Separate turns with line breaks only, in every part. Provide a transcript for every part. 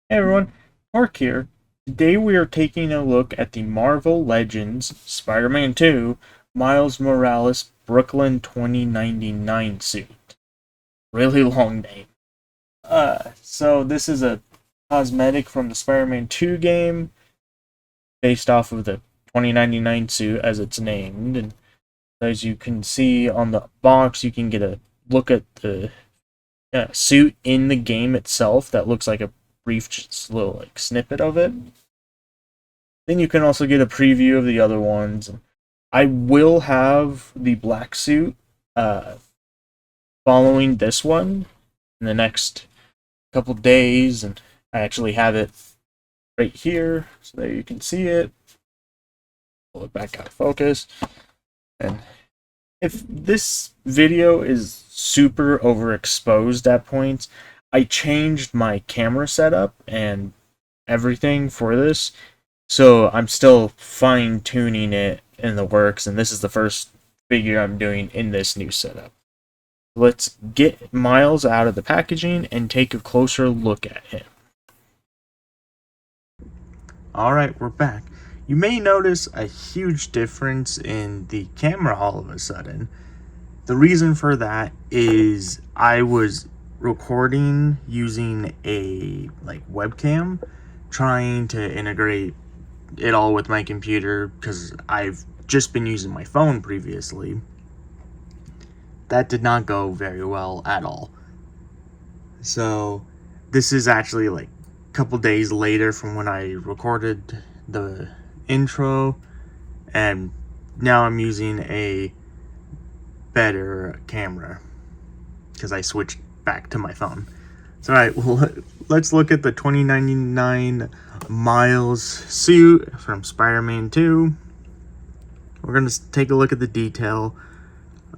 Hey everyone, Mark here. Today we are taking a look at the Marvel Legends Spider-Man 2 Miles Morales Brooklyn 2099 suit. Really long name. So this is a cosmetic from the Spider-Man 2 game based off of the 2099 suit as it's named. And as you can see on the box, you can get a look at the suit in the game itself that looks like a brief just little like snippet of it. Then you can also get a preview of the other ones. I will have the black suit following this one in the next couple days, and I actually have it right here, so there you can see it. Pull it back out of focus. And if this video is super overexposed at points, I changed my camera setup and everything for this. So I'm still fine tuning it in the works, and this is the first figure I'm doing in this new setup. Let's get Miles out of the packaging and take a closer look at him. Alright, we're back. You may notice a huge difference in the camera all of a sudden. The reason for that is I was recording using a webcam, trying to integrate it all with my computer because I've just been using my phone previously. That did not go very well at all. So this is actually like a couple days later from when I recorded the intro, and now I'm using a better camera because I switched back to my phone. So alright, well, let's look at the 2099 Miles suit from Spider-Man 2. We're going to take a look at the detail.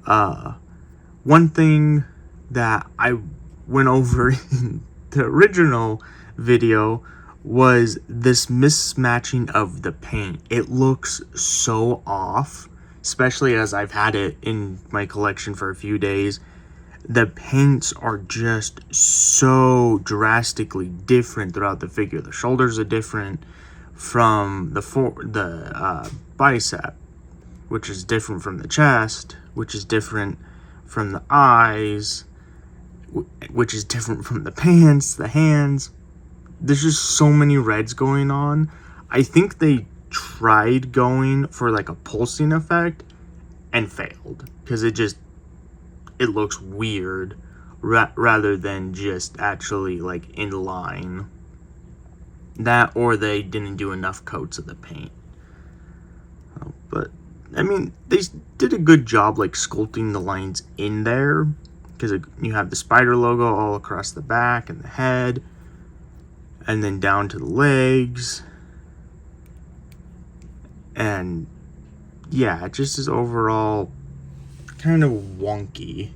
One thing that I went over in the original video was this mismatching of the paint. It looks so off, especially as I've had it in my collection for a few days. The paints are just so drastically different throughout the figure. The shoulders are different from the bicep, which is different from the chest, which is different from the eyes, which is different from the pants, the hands. There's just so many reds going on. I think they tried going for like a pulsing effect and failed because it looks weird rather than just actually like in line. That, or they didn't do enough coats of the paint. But I mean, they did a good job like sculpting the lines in there because you have the spider logo all across the back and the head, and then down to the legs. And yeah, it just is overall kind of wonky.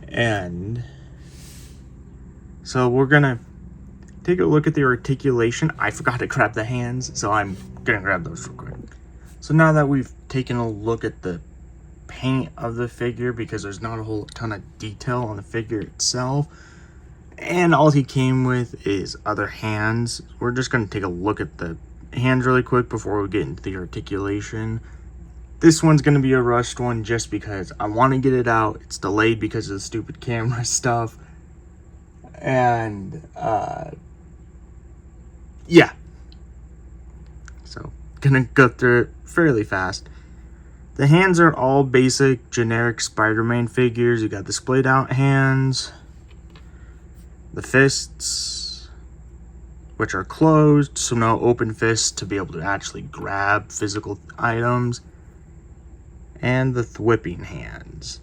And so we're gonna take a look at the articulation. I forgot to grab the hands, so I'm gonna grab those real quick. So now that we've taken a look at the paint of the figure, because there's not a whole ton of detail on the figure itself, and all he came with is other hands, we're just gonna take a look at the hands really quick before we get into the articulation. This one's going to be a rushed one just because I want to get it out. It's delayed because of the stupid camera stuff. And, yeah. So, gonna go through it fairly fast. The hands are all basic, generic Spider-Man figures. You got the splayed out hands. The fists, which are closed, so no open fists to be able to actually grab physical items. And the whipping hands.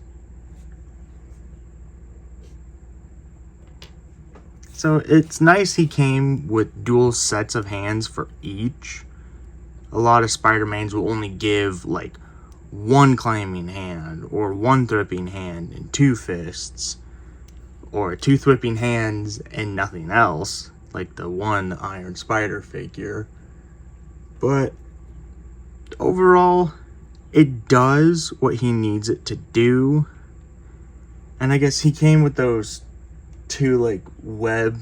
So it's nice he came with dual sets of hands for each. A lot of Spider-Mans will only give like one climbing hand or one thwipping hand and two fists, or two thwipping hands and nothing else, like the one Iron Spider figure. But overall, it does what he needs it to do. And I guess he came with those two like web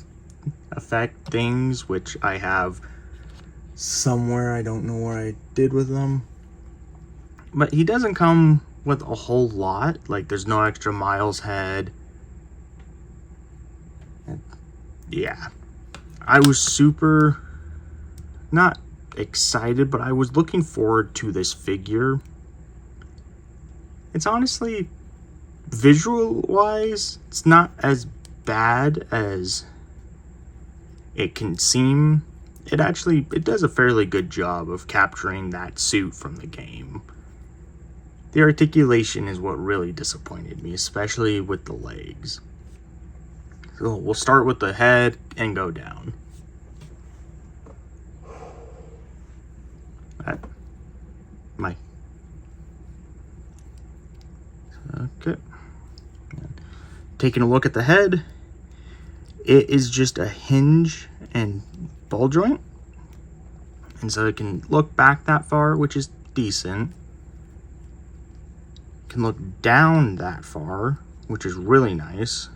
effect things, which I have somewhere. I don't know where I did with them. But he doesn't come with a whole lot. Like, there's no extra Miles head. Yeah. I was super, not excited, but I was looking forward to this figure. It's honestly, visual-wise, it's not as bad as it can seem. It does a fairly good job of capturing that suit from the game. The articulation is what really disappointed me, especially with the legs. So we'll start with the head and go down. Okay. Taking a look at the head, it is just a hinge and ball joint. And so it can look back that far, which is decent. Can look down that far, which is really nice.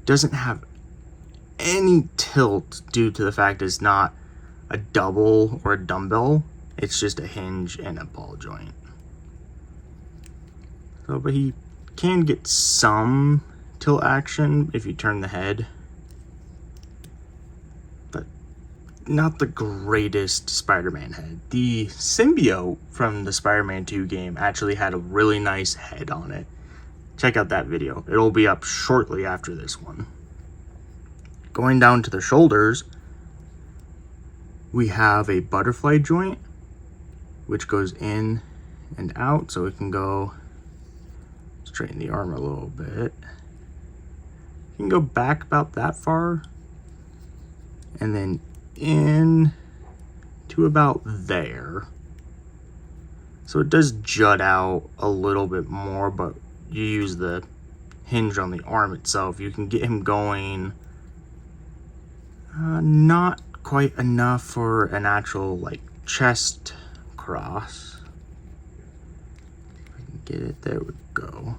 Doesn't have any tilt due to the fact it's not a double or a dumbbell. It's just a hinge and a ball joint. So, but he can get some tilt action if you turn the head. But not the greatest Spider-Man head. The symbiote from the Spider-Man 2 game actually had a really nice head on it. Check out that video. It'll be up shortly after this one. Going down to the shoulders, we have a butterfly joint, which goes in and out, so it can go, straighten the arm a little bit. You can go back about that far, and then in to about there. So it does jut out a little bit more, but you use the hinge on the arm itself. You can get him going not quite enough for an actual like chest cross. If I can get it, there we go.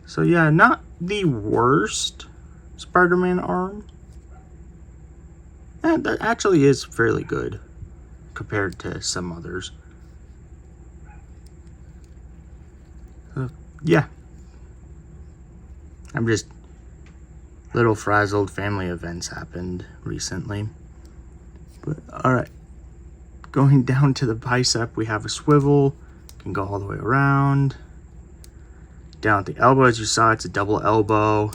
So yeah, not the worst Spider-Man arm. And that actually is fairly good compared to some others. Yeah. I'm just little frazzled. Family events happened recently. But alright. Going down to the bicep, we have a swivel. Can go all the way around. Down at the elbow, as you saw, it's a double elbow.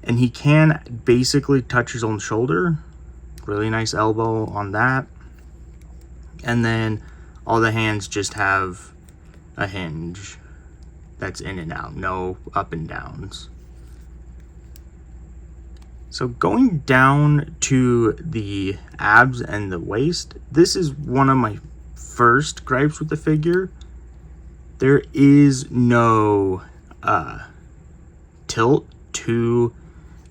And he can basically touch his own shoulder. Really nice elbow on that. And then all the hands just have a hinge that's in and out, no up and downs. So going down to the abs and the waist, this is one of my first gripes with the figure. There is no tilt to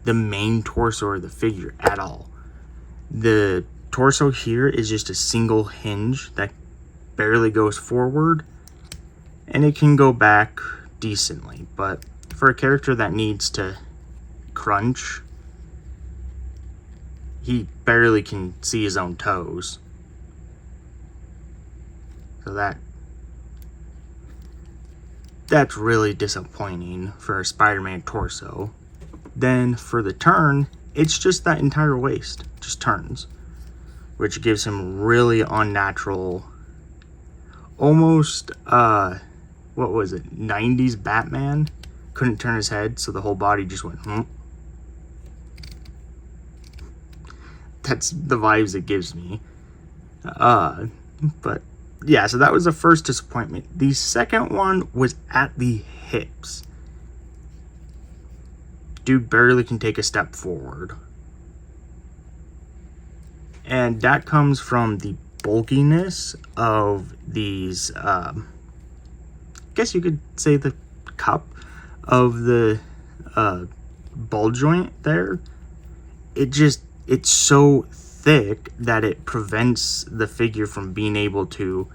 the main torso of the figure at all. The torso here is just a single hinge that barely goes forward, and it can go back decently, but for a character that needs to crunch, he barely can see his own toes. So that's really disappointing for a Spider-Man torso. Then for the turn, it's just that entire waist just turns, which gives him really unnatural, almost what was it, 90s Batman? Couldn't turn his head, so the whole body just went, That's the vibes it gives me. But yeah, so that was the first disappointment. The second one was at the hips. Dude barely can take a step forward. And that comes from the bulkiness of these, I guess you could say the cup of the ball joint there. It's so thick that it prevents the figure from being able to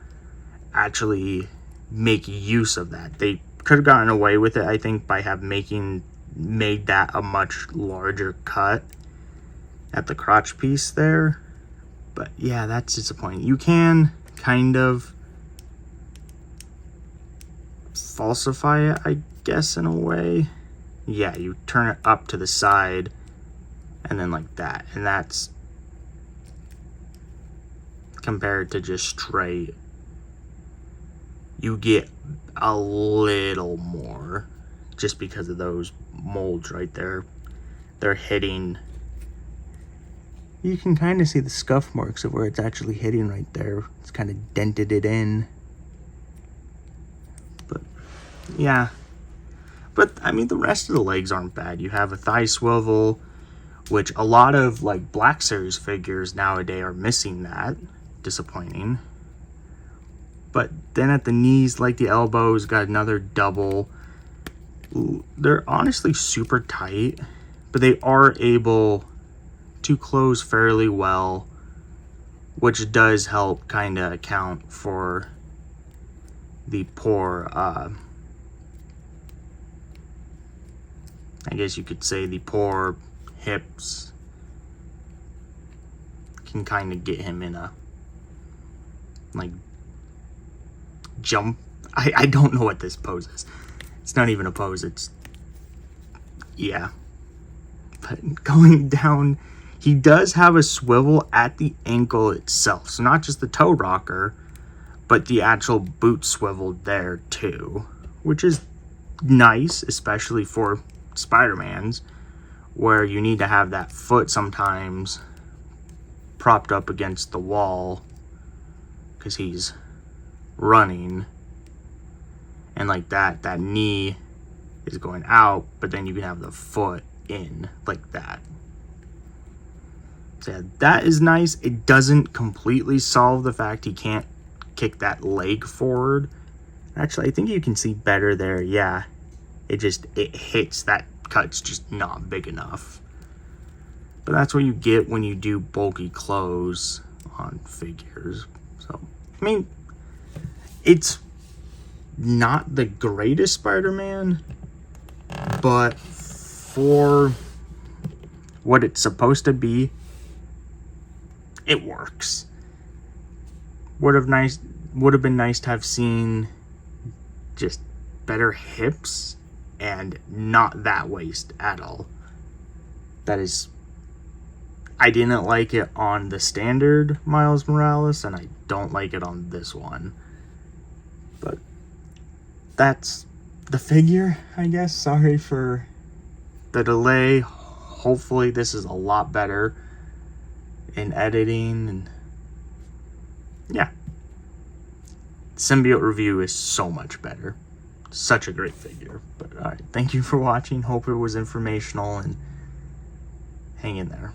actually make use of that. They could have gotten away with it, I think, by making made that a much larger cut at the crotch piece there. But yeah, that's disappointing. You can kind of falsify it, I guess, in a way. Yeah, you turn it up to the side and then like that, and that's compared to just straight. You get a little more just because of those molds right there. They're hitting. You can kind of see the scuff marks of where it's actually hitting right there. It's kind of dented it in. But yeah. But I mean, the rest of the legs aren't bad. You have a thigh swivel, which a lot of like Black Series figures nowadays are missing that. Disappointing. But then at the knees, like the elbows, got another double. They're honestly super tight, but they are able to close fairly well, which does help kind of account for the poor, I guess you could say the poor hips can kind of get him in a, like, jump. I don't know what this pose is. It's not even a pose, it's, yeah. But going down, he does have a swivel at the ankle itself. So not just the toe rocker, but the actual boot swivel there too. Which is nice, especially for Spider-Man's, where you need to have that foot sometimes propped up against the wall because he's running. And like that knee is going out, but then you can have the foot in like that. So yeah, that is nice. It doesn't completely solve the fact he can't kick that leg forward. Actually, I think you can see better there. Yeah, it hits. That cut's just not big enough. But that's what you get when you do bulky clothes on figures. So, I mean, it's not the greatest Spider-Man, but for what it's supposed to be, it works. Would have been nice to have seen just better hips and not that waist at all. That is, I didn't like it on the standard Miles Morales, and I don't like it on this one. But that's the figure, I guess. Sorry for the delay. Hopefully this is a lot better in editing, and yeah, Symbiote review is so much better. Such a great figure. But all right, thank you for watching. Hope it was informational, and hang in there.